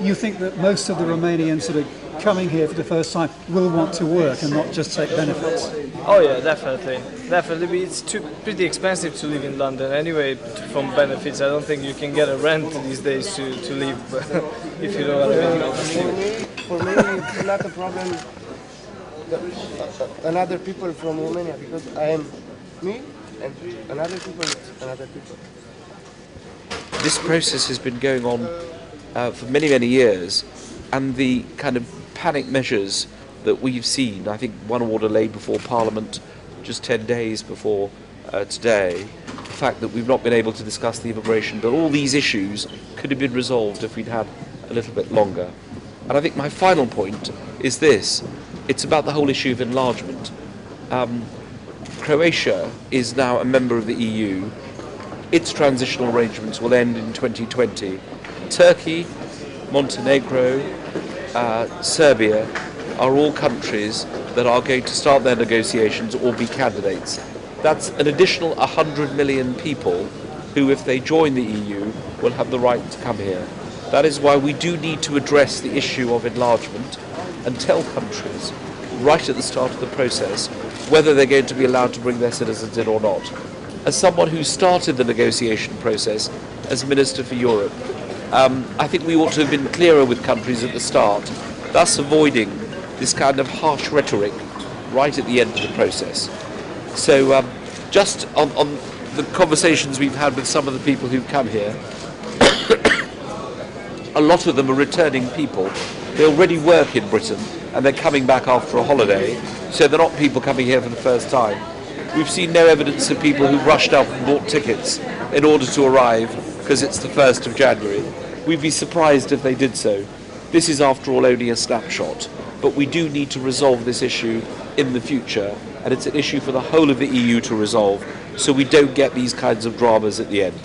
you think that most of the Romanians that are coming here for the first time will want to work and not just take benefits? Oh yeah, definitely. Definitely. It's pretty expensive to live in London anyway from benefits. I don't think you can get a rent these days to live, if you know what I mean. For me, it's not a problem. Another people from Romania, because I am me and another people, another people. This process has been going on for many, many years, and the kind of panic measures that we've seen, I think one order laid before Parliament just 10 days before today, the fact that we've not been able to discuss the immigration bill, all these issues could have been resolved if we'd had a little bit longer. And I think my final point is this: it's about the whole issue of enlargement. Croatia is now a member of the EU. Its transitional arrangements will end in 2020. Turkey, Montenegro, Serbia are all countries that are going to start their negotiations or be candidates. That's an additional 100 million people who, if they join the EU, will have the right to come here. That is why we do need to address the issue of enlargement and tell countries right at the start of the process whether they're going to be allowed to bring their citizens in or not. As someone who started the negotiation process as Minister for Europe, I think we ought to have been clearer with countries at the start, thus avoiding this kind of harsh rhetoric right at the end of the process. So just on the conversations we've had with some of the people who've come here, a lot of them are returning people. They already work in Britain and they're coming back after a holiday, so they're not people coming here for the first time. We've seen no evidence of people who rushed up and bought tickets in order to arrive because it's the 1st of January. We'd be surprised if they did so. This is, after all, only a snapshot, but we do need to resolve this issue in the future, and it's an issue for the whole of the EU to resolve, so we don't get these kinds of dramas at the end.